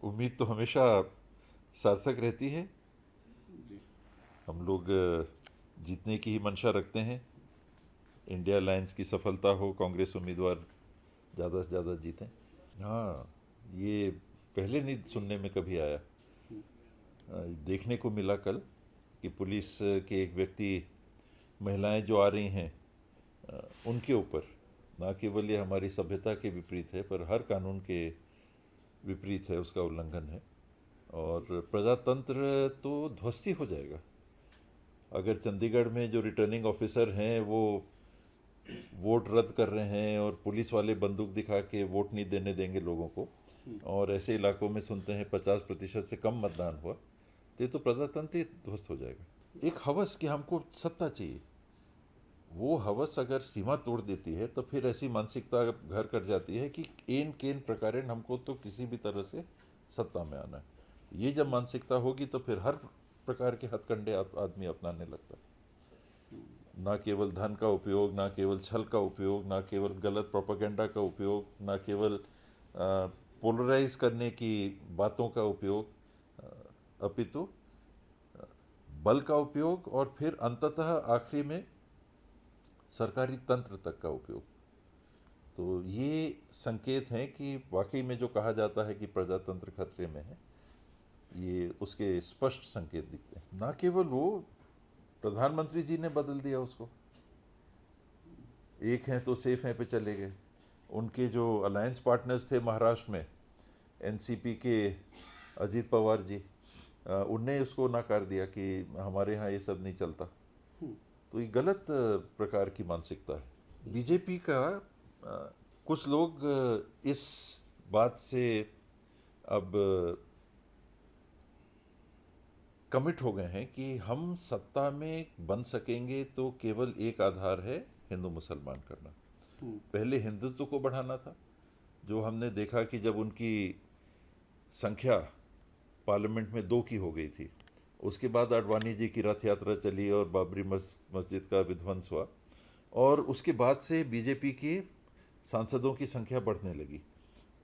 उम्मीद तो हमेशा सार्थक रहती है। जी। हम लोग जीतने की ही मंशा रखते हैं। इंडिया अलायंस की सफलता हो, कांग्रेस उम्मीदवार ज़्यादा से ज़्यादा जीतें। हाँ, ये पहले नहीं सुनने में कभी आया। देखने को मिला कल कि पुलिस के एक व्यक्ति महिलाएं जो आ रही हैं उनके ऊपर, ना केवल ये हमारी सभ्यता के विपरीत है पर हर कानून के विपरीत है, उसका उल्लंघन है। और प्रजातंत्र तो ध्वस्त ही हो जाएगा अगर चंडीगढ़ में जो रिटर्निंग ऑफिसर हैं वो वोट रद्द कर रहे हैं और पुलिस वाले बंदूक दिखा के वोट नहीं देने देंगे लोगों को। और ऐसे इलाकों में सुनते हैं 50% से कम मतदान हुआ, तो ये तो प्रजातंत्र ही ध्वस्त हो जाएगा। एक हवस कि हमको सत्ता चाहिए, वो हवस अगर सीमा तोड़ देती है तो फिर ऐसी मानसिकता घर कर जाती है कि एन केन प्रकारेण हमको तो किसी भी तरह से सत्ता में आना है। ये जब मानसिकता होगी तो फिर हर प्रकार के हथकंडे आदमी अपनाने लगता है। ना केवल धन का उपयोग, ना केवल छल का उपयोग, ना केवल गलत प्रोपागेंडा का उपयोग, ना केवल पोलराइज करने की बातों का उपयोग, अपितु बल का उपयोग और फिर अंततः आखिरी में सरकारी तंत्र तक का उपयोग। तो ये संकेत हैं कि वाकई में जो कहा जाता है कि प्रजातंत्र खतरे में है, ये उसके स्पष्ट संकेत दिखते हैं। ना केवल वो, प्रधानमंत्री जी ने बदल दिया उसको। एक हैं तो सेफ हैं पे चले गए। उनके जो अलायंस पार्टनर्स थे महाराष्ट्र में, एनसीपी के अजीत पवार जी, उनने उसको नकार दिया कि हमारे यहाँ ये सब नहीं चलता। तो ये गलत प्रकार की मानसिकता है बीजेपी का। कुछ लोग इस बात से अब कमिट हो गए हैं कि हम सत्ता में बन सकेंगे तो केवल एक आधार है, हिंदू मुसलमान करना। पहले हिंदुत्व को बढ़ाना था, जो हमने देखा कि जब उनकी संख्या पार्लियामेंट में 2 की हो गई थी, उसके बाद आडवाणी जी की रथ यात्रा चली और बाबरी मस्जिद का विध्वंस हुआ, और उसके बाद से बीजेपी के सांसदों की संख्या बढ़ने लगी।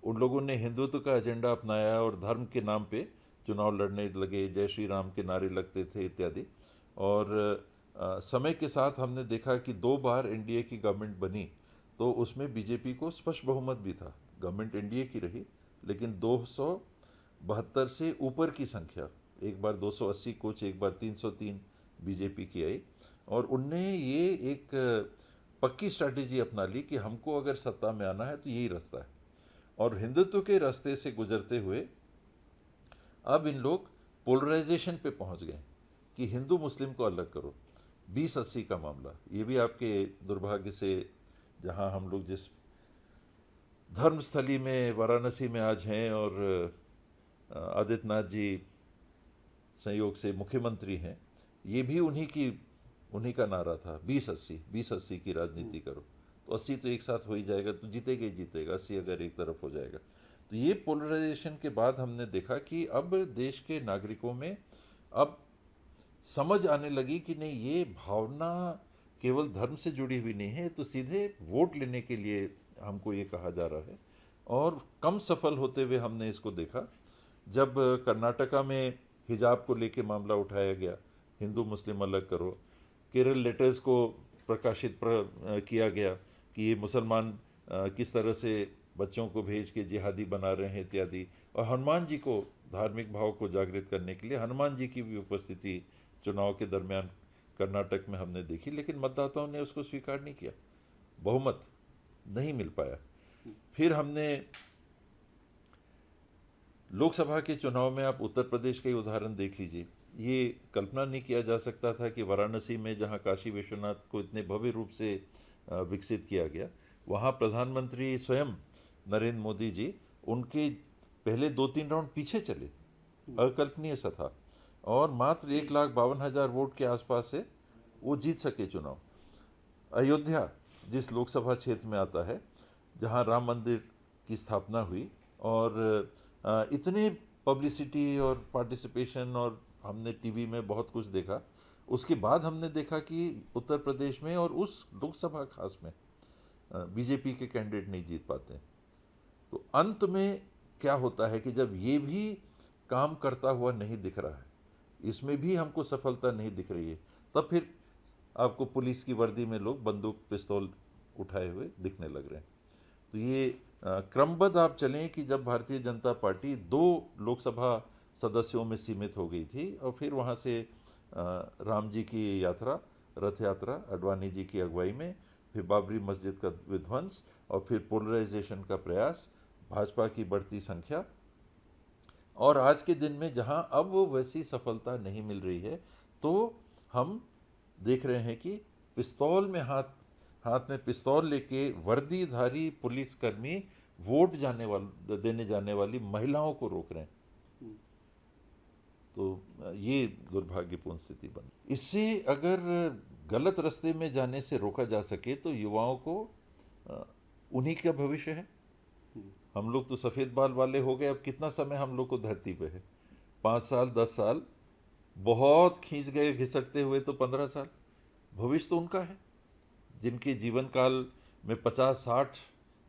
उन लोगों ने हिंदुत्व का एजेंडा अपनाया और धर्म के नाम पे चुनाव लड़ने लगे, जय श्री राम के नारे लगते थे इत्यादि। और समय के साथ हमने देखा कि 2 बार एनडीए की गवर्नमेंट बनी, तो उसमें बीजेपी को स्पष्ट बहुमत भी था। गवर्नमेंट एनडीए की रही, लेकिन 272 से ऊपर की संख्या, एक बार 280 कुछ, एक बार 303 बीजेपी की आई। और उनने ये एक पक्की स्ट्रैटेजी अपना ली कि हमको अगर सत्ता में आना है तो यही रास्ता है। और हिंदुत्व के रास्ते से गुजरते हुए अब इन लोग पोलराइजेशन पे पहुंच गए कि हिंदू मुस्लिम को अलग करो। 2080 का मामला, ये भी आपके दुर्भाग्य से, जहां हम लोग जिस धर्मस्थली में वाराणसी में आज हैं और आदित्यनाथ जी संयोग से मुख्यमंत्री हैं, ये भी उन्हीं का नारा था, 2080 की राजनीति करो। तो 80 तो एक साथ हो ही जाएगा, तो जीतेगा ही जीतेगा, 80 अगर एक तरफ हो जाएगा। तो ये पोलराइजेशन के बाद हमने देखा कि अब देश के नागरिकों में अब समझ आने लगी कि नहीं, ये भावना केवल धर्म से जुड़ी हुई नहीं है, तो सीधे वोट लेने के लिए हमको ये कहा जा रहा है। और कम सफल होते हुए हमने इसको देखा जब कर्नाटका में हिजाब को लेके मामला उठाया गया, हिंदू मुस्लिम अलग करो। केरल लेटर्स को किया गया कि ये मुसलमान किस तरह से बच्चों को भेज के जिहादी बना रहे हैं इत्यादि। और हनुमान जी को, धार्मिक भाव को जागृत करने के लिए हनुमान जी की भी उपस्थिति चुनाव के दरमियान कर्नाटक में हमने देखी, लेकिन मतदाताओं ने उसको स्वीकार नहीं किया, बहुमत नहीं मिल पाया। फिर हमने लोकसभा के चुनाव में, आप उत्तर प्रदेश का ही उदाहरण देख लीजिए। ये कल्पना नहीं किया जा सकता था कि वाराणसी में, जहां काशी विश्वनाथ को इतने भव्य रूप से विकसित किया गया, वहां प्रधानमंत्री स्वयं नरेंद्र मोदी जी उनके पहले 2-3 राउंड पीछे चले। अकल्पनीय सा था। और मात्र 1,52,000 वोट के आसपास से वो जीत सके चुनाव। अयोध्या जिस लोकसभा क्षेत्र में आता है, जहां राम मंदिर की स्थापना हुई, और इतने पब्लिसिटी और पार्टिसिपेशन, और हमने टीवी में बहुत कुछ देखा। उसके बाद हमने देखा कि उत्तर प्रदेश में और उस लोकसभा खास में बीजेपी के कैंडिडेट नहीं जीत पाते। तो अंत में क्या होता है कि जब ये भी काम करता हुआ नहीं दिख रहा है, इसमें भी हमको सफलता नहीं दिख रही है, तब फिर आपको पुलिस की वर्दी में लोग बंदूक पिस्तौल उठाए हुए दिखने लग रहे हैं। तो ये क्रमबद्ध आप चलें कि जब भारतीय जनता पार्टी 2 लोकसभा सदस्यों में सीमित हो गई थी और फिर वहाँ से राम जी की यात्रा, रथ यात्रा अडवाणी जी की अगुवाई में, फिर बाबरी मस्जिद का विध्वंस और फिर पोलराइजेशन का प्रयास, भाजपा की बढ़ती संख्या, और आज के दिन में जहां अब वो वैसी सफलता नहीं मिल रही है, तो हम देख रहे हैं कि पिस्तौल में हाथ हाथ में पिस्तौल लेके वर्दीधारी पुलिसकर्मी देने जाने वाली महिलाओं को रोक रहे हैं। तो ये दुर्भाग्यपूर्ण स्थिति बन, इससे अगर गलत रास्ते में जाने से रोका जा सके तो युवाओं को उन्हीं का भविष्य है। हम लोग तो सफ़ेद बाल वाले हो गए, अब कितना समय हम लोग को धरती पे है? 5 साल 10 साल, बहुत खींच गए घिसटते हुए तो 15 साल। भविष्य तो उनका है जिनके जीवन काल में 50-60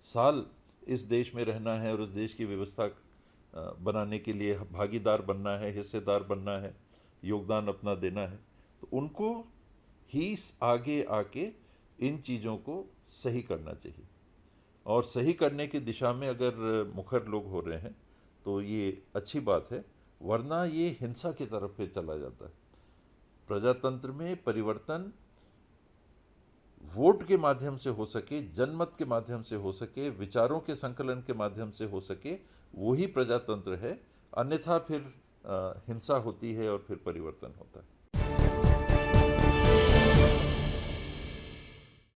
साल इस देश में रहना है और उस देश की व्यवस्था बनाने के लिए भागीदार बनना है, हिस्सेदार बनना है, योगदान अपना देना है। तो उनको ही आगे आके इन चीज़ों को सही करना चाहिए, और सही करने की दिशा में अगर मुखर लोग हो रहे हैं तो ये अच्छी बात है, वरना ये हिंसा की तरफ पे चला जाता है। प्रजातंत्र में परिवर्तन वोट के माध्यम से हो सके, जनमत के माध्यम से हो सके, विचारों के संकलन के माध्यम से हो सके, वही प्रजातंत्र है। अन्यथा फिर हिंसा होती है और फिर परिवर्तन होता है।